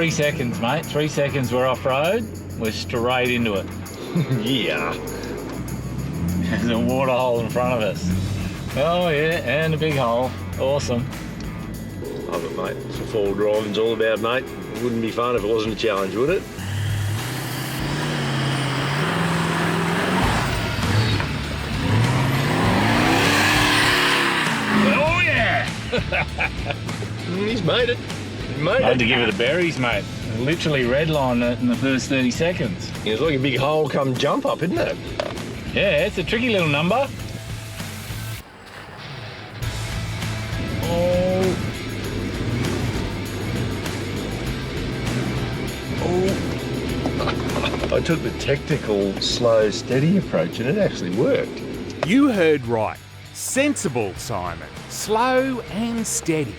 3 seconds, mate. 3 seconds we're off-road. We're straight into it. Yeah. There's a water hole in front of us. Oh yeah, and a big hole. Awesome. Love it, mate. That's what four-wheel driving's all about, mate. It wouldn't be fun if it wasn't a challenge, would it? Oh yeah! He's made it. He made I had it. to give it the berries, mate. Literally redlined it in the first 30 seconds. It's like a big hole come jump up, isn't it? Yeah, it's a tricky little number. Oh. Oh. I took the technical, slow, steady approach and it actually worked. You heard right. Sensible, Simon. Slow and steady.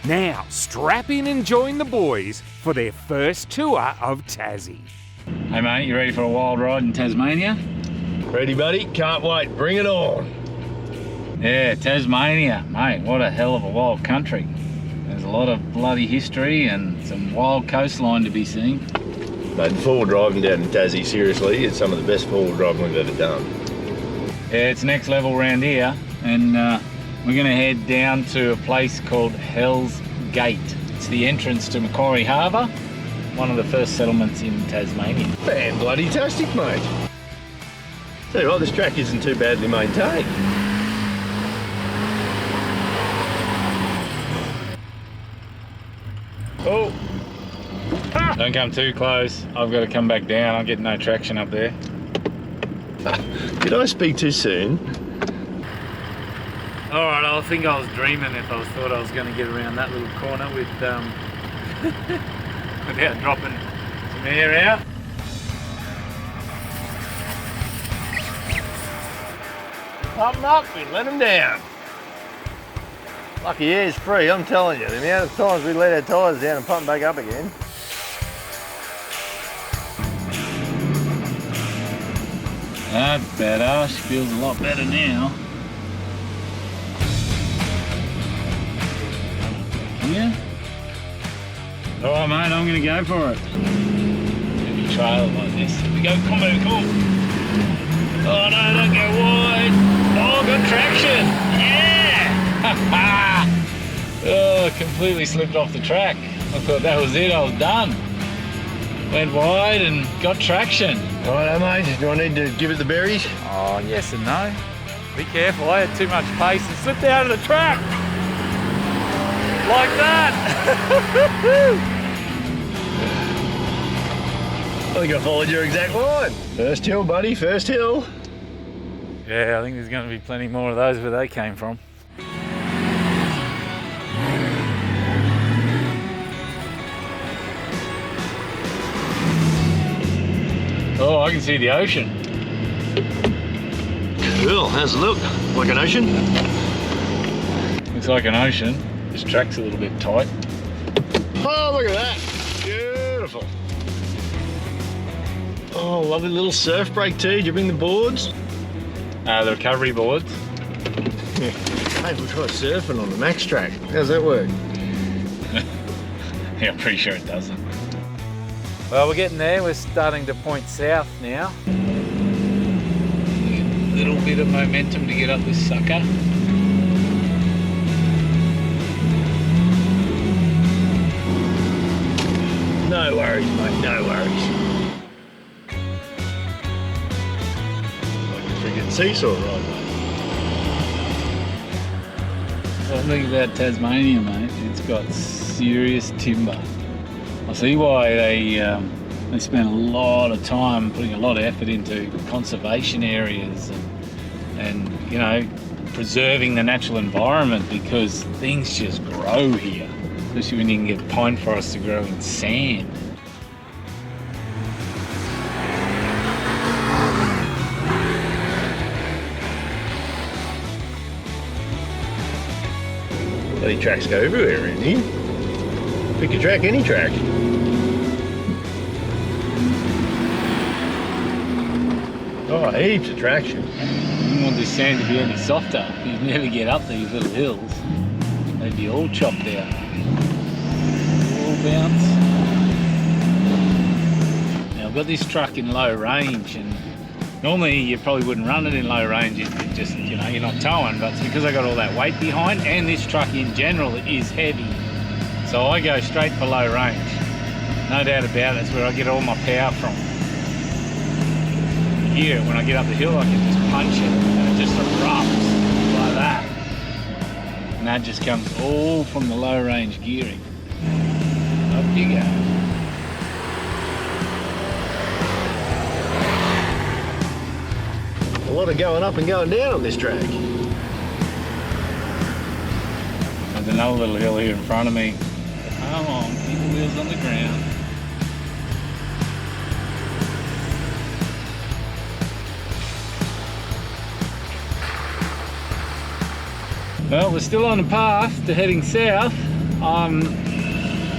Now, strap in and join the boys for their first tour of Tassie. Hey mate, you ready for a wild ride in Tasmania? Ready, buddy? Can't wait. Bring it on. Yeah, Tasmania, mate, what a hell of a wild country. There's a lot of bloody history and some wild coastline to be seen. Mate, four-wheel driving down in Tassie, seriously, it's some of the best four-wheel driving we've ever done. Yeah, it's next level round here, and we're gonna head down to a place called Hell's Gate. It's the entrance to Macquarie Harbour, one of the first settlements in Tasmania. Fan-bloody-tastic, mate. Tell you what, this track isn't too badly maintained. Oh! Don't come too close. I've got to come back down. I'll get no traction up there. Did I speak too soon? All right, I think I was dreaming if I thought I was going to get around that little corner with without dropping some air out. Pump them up and let them down. Lucky air's free, I'm telling you. The amount of times we let our tyres down and pump them back up again. That's better. She feels a lot better now. Yeah. All right, mate. I'm gonna go for it. Maybe trail like this. Here we go. Come on, come on. Oh no! Don't go wide. Oh, good traction. Yeah. Oh, completely slipped off the track. I thought that was it. I was done. Went wide and got traction. Righto, mate. Do I need to give it the berries? Oh, yes and no. Be careful, I had too much pace and slipped out of the track. Like that. I think I followed your exact line. First hill, buddy, first hill. Yeah, I think there's going to be plenty more of those where they came from. Oh, I can see the ocean. Cool, how's it look? Like an ocean? Looks like an ocean. This track's a little bit tight. Oh, look at that. Beautiful. Oh, lovely little surf break too. Did you bring the boards? The recovery boards. Hey, we'll try surfing on the max track. How's that work? Yeah, I'm pretty sure it doesn't. Well, we're getting there. We're starting to point south now. A little bit of momentum to get up this sucker. No worries, mate, no worries. Like a friggin' seesaw ride, mate. One thing about Tasmania, mate, it's got serious timber. I see why they spend a lot of time putting a lot of effort into conservation areas and you know, preserving the natural environment, because things just grow here, especially when you can get pine forests to grow in sand. Bloody tracks go everywhere around here. Pick a track, any track. Oh, heaps of traction. You don't want this sand to be any softer. You'd never get up these little hills. They'd be all chopped out. All bounce. I've got this truck in low range, and normally you probably wouldn't run it in low range. It just, you know, you're not towing, but it's because I got all that weight behind, and this truck in general is heavy. So I go straight for low range. No doubt about it, it's where I get all my power from. Here, when I get up the hill, I can just punch it, and it just erupts like that. And that just comes all from the low range gearing. Up you go. A lot of going up and going down on this track. There's another little hill here in front of me. Come on, keep the wheels on the ground. Well, we're still on the path to heading south. I'm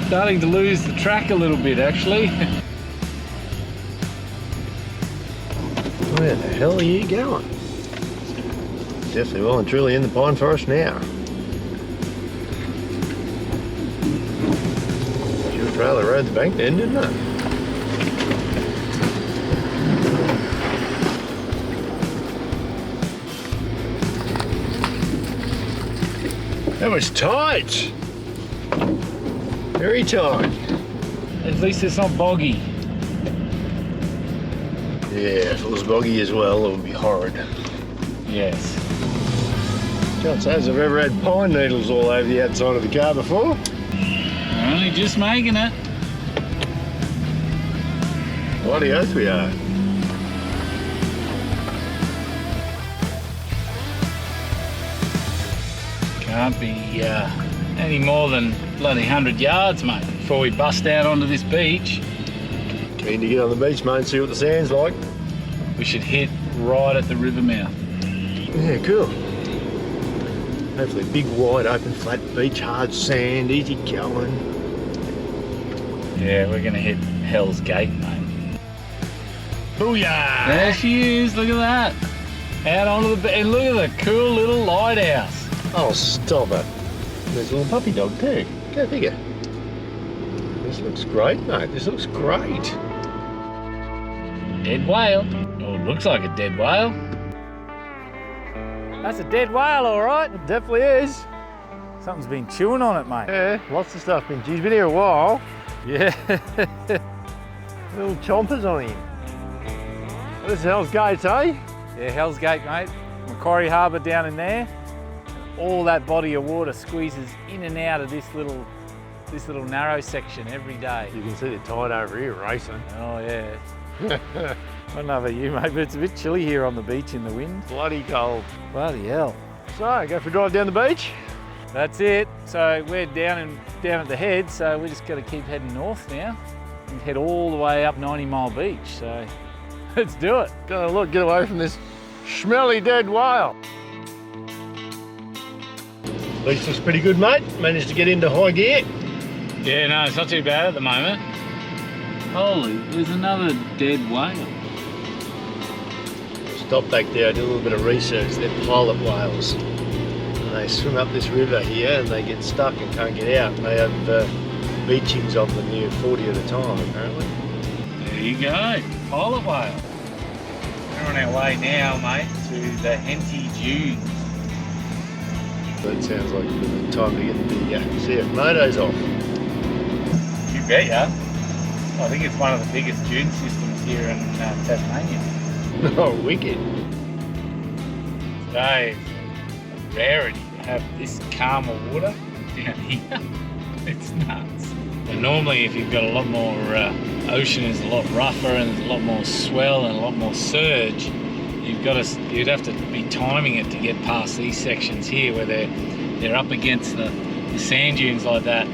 starting to lose the track a little bit, actually. Where the hell are you going? Definitely well and truly in the pine forest now. Your trailer rode the bank then, didn't it? That was tight. Very tight. At least it's not boggy. Yeah, if it was boggy as well, it would be horrid. Yes. Can't say as I've ever had pine needles all over the outside of the car before. We're only just making it. Bloody oath we are. Can't be any more than bloody 100 yards, mate, before we bust out onto this beach. Keen to get on the beach, mate, and see what the sand's like. We should hit right at the river mouth. Yeah, cool. Hopefully big, wide, open, flat beach, hard sand, easy going. Yeah, we're gonna hit Hell's Gate, mate. Booyah! There she is, look at that. Out onto the, and look at the cool little lighthouse. Oh, stop it. There's a little puppy dog too. Go figure. This looks great, mate. This looks great. Dead whale. Oh, it looks like a dead whale. That's a dead whale, all right. It definitely is. Something's been chewing on it, mate. Yeah, lots of stuff. He's been here a while. Yeah. Little chompers on him. This is Hell's Gate, eh? Yeah, Hell's Gate, mate. Macquarie Harbour down in there. All that body of water squeezes in and out of this little narrow section every day. You can see the tide over here racing. Oh yeah. I don't know about you, mate, but it's a bit chilly here on the beach in the wind. Bloody cold. Bloody hell. So, go for a drive down the beach? That's it. So we're down at the head, so we just got to keep heading north now and head all the way up 90 Mile Beach. So let's do it. Gonna look, get away from this smelly dead whale. At least it's pretty good, mate. Managed to get into high gear. Yeah, no, it's not too bad at the moment. Holy, there's another dead whale. Stopped back there, I did a little bit of research. They're pilot whales. And they swim up this river here and they get stuck and can't get out. And they have beachings of them near 40 at a time, apparently. There you go, pilot whale. We're on our way now, mate, to the Henty Dunes. That sounds like a bit of time to get the CF off. You bet ya. I think it's one of the biggest dune systems here in Tasmania. Oh, wicked. Today is a rarity to have this calmer water down here. It's nuts. And normally if you've got a lot more ocean, is a lot rougher and there's a lot more swell and a lot more surge, you'd have to be timing it to get past these sections here where they're up against the sand dunes like that.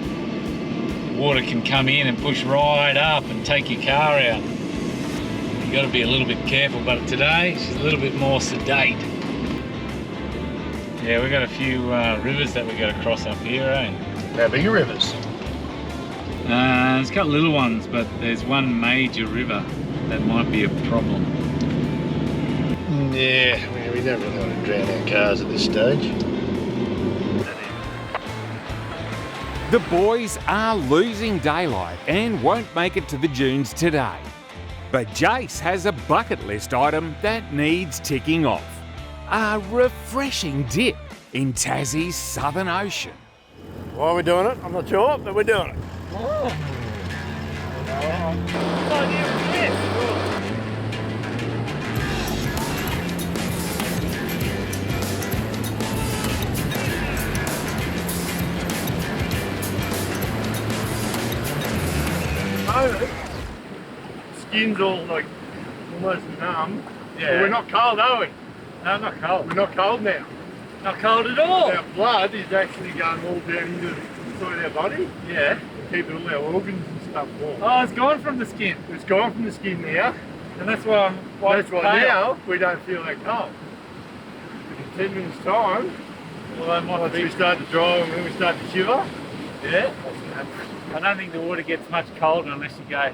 Water can come in and push right up and take your car out. You've got to be a little bit careful, but today she's a little bit more sedate. Yeah, we've got a few rivers that we've got to cross up here, eh? How big are rivers? It's got little ones, but there's one major river that might be a problem. Yeah, we don't really want to drown our cars at this stage. The boys are losing daylight and won't make it to the dunes today. But Jase has a bucket list item that needs ticking off. A refreshing dip in Tassie's Southern Ocean. Why are we doing it? I'm not sure, but we're doing it. Skin's all like almost numb. Yeah. But we're not cold, are we? No, not cold. We're not cold now. Not cold at all. Our blood is actually going all down into inside our body, Yeah. keeping all our organs and stuff warm. Oh, it's gone from the skin. It's gone from the skin now. And that's why That's why now we don't feel that cold. In 10 minutes time, Well, I might once be. we start to dry and when we start to shiver, Yeah. I don't think the water gets much colder unless you go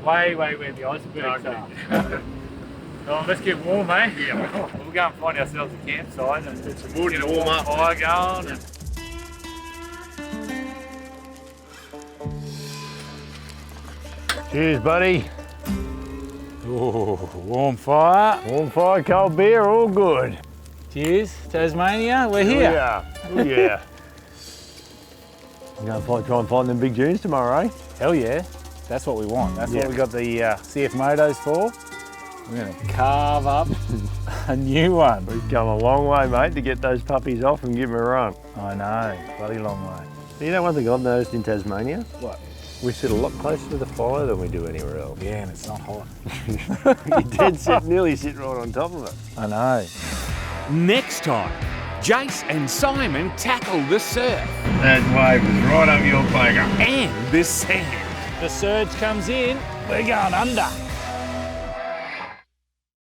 way where the icebergs are. Oh, let's get warm, eh? Yeah. We'll go and find ourselves a campsite and get some wood get to a warm warm up. fire going. And... Cheers, buddy. Oh, warm fire. Warm fire, cold beer, all good. Cheers, Tasmania. We're Here we here. are. Oh, yeah. We're going to try and find them big dunes tomorrow, eh? Hell yeah. That's what we want. That's Yeah. what we got the CF motos for. We're going to carve up a new one. We've come a long way, mate, to get those puppies off and give them a run. I know, bloody long way. You know one thing I've noticed in Tasmania? What? We sit a lot closer to the fire than we do anywhere else. Yeah, and it's not hot. You dead sit, nearly sit right on top of it. I know. Next time, Jase and Simon tackle the surf That wave was right up your bugger. and the sand. The surge comes in, we're going under.